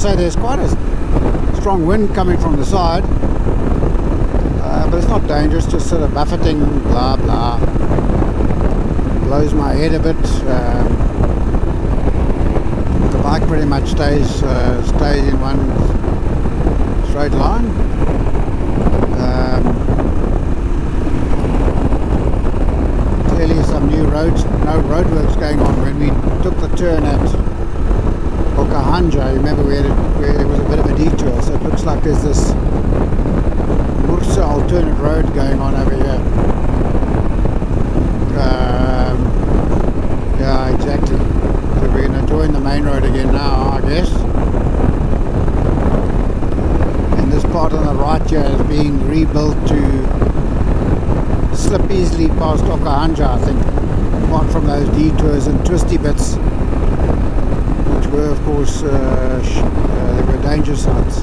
say, there's quite a strong wind coming from the side, but it's not dangerous, just sort of buffeting, blah blah. Blows my head a bit. The bike pretty much stays in one straight line. Clearly some new roads, no roadworks going on. When we took the turn at Okahanja, you remember where there was a bit of a detour, so it looks like there's this Mursa alternate road going on over here. Yeah, exactly. So we're going to join the main road again now, I guess. And this part on the right here is being rebuilt to slip easily past Okahanja, I think, apart from those detours and twisty bits, which were, of course, there were danger signs.